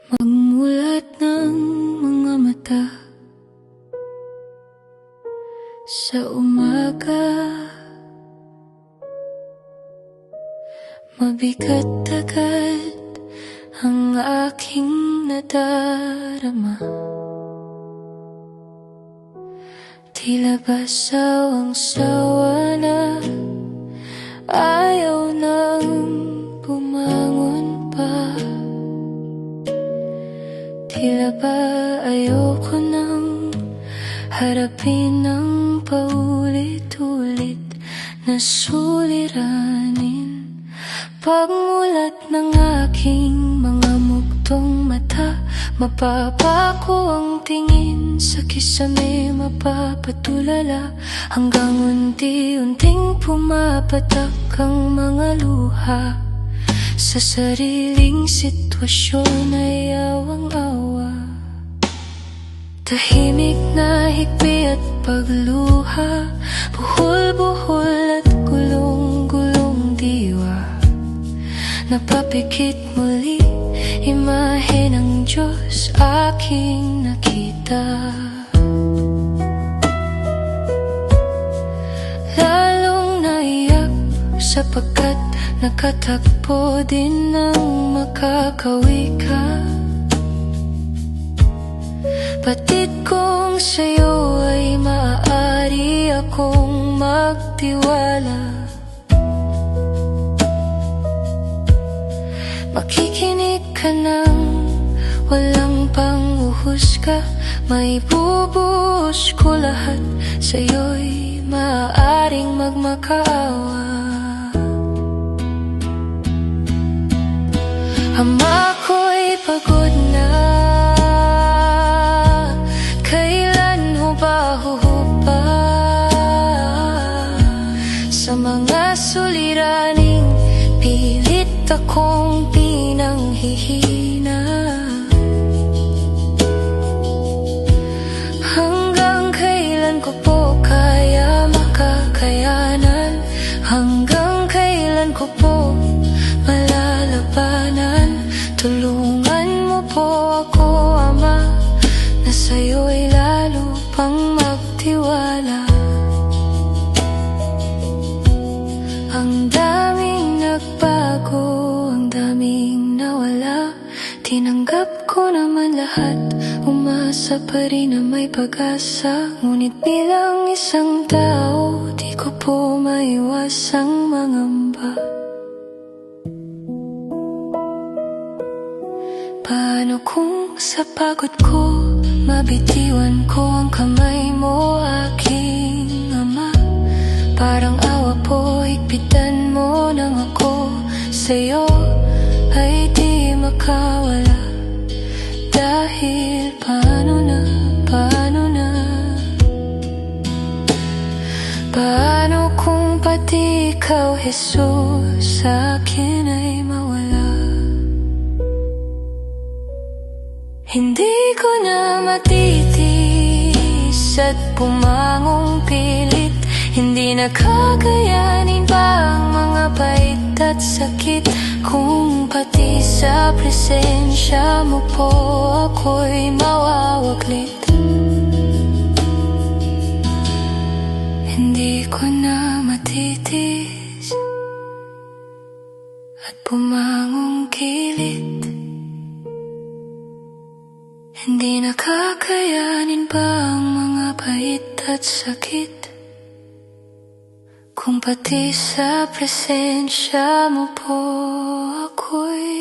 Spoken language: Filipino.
Magmulat ng mga mata sa umaga, mabigat agad ang aking nadarama. Tila ba sawang-sawa na, ayaw nang bumangon pa. Tila ba ayoko nang harapin ang paulit-ulit na suliranin. Pagmulat ng aking mga mugtong mata, mapapako ang tingin sa kisame, mapapatulala hanggang unti-unting pumapatak ang mga luha. Sa sariling sitwasyon ay awang-awa, tahimik na hikbi at pagluha, buhol-buhol at gulong-gulong diwa. Napapikit muli, imahe ng Diyos aking nakita. Lalong naiyak sapagkat nakatakbo din ng makakawi ka. Batid kong sa'yo ay maaari akong magtiwala. Makikinig ka ng walang panghuhusga, maibubuhos ko lahat, sa'yo'y maaaring magmakaawa. Ama ko'y pagod na, kailan ho ba huhupa sa mga suliraning pilit akong pinanghihina? Hanggang kailan ko po kaya makakayanan? Hanggang kailan ko po malalabanan? Tulungan mo po ako, Ama, na sa'yo'y lalo pang magtiwala. Ang daming nagbago, ang daming nawala, tinanggap ko naman lahat, umasa pa rin na may pag-asa. Ngunit bilang isang tao, di ko po maiwasang mangamba. Paano kung sa pagod ko, mabitiwan ko ang kamay mo, aking Ama? Parang awa po, higpitan mo nang ako sa'yo ay di makawala. Dahil paano na, paano na? Paano kung pati ikaw, Jesus, sa'kin ay mawala? Hindi ko na matitis at pumangong pilit, hindi na kakayanin pa ang mga bait at sakit. Kung pati sa presensya mo po ako'y mawawaglit, hindi ko na matitis at pumangong kilit, hindi na kakayanin pa ang mga bait at sakit. Kung pati sa presensya mo po ako'y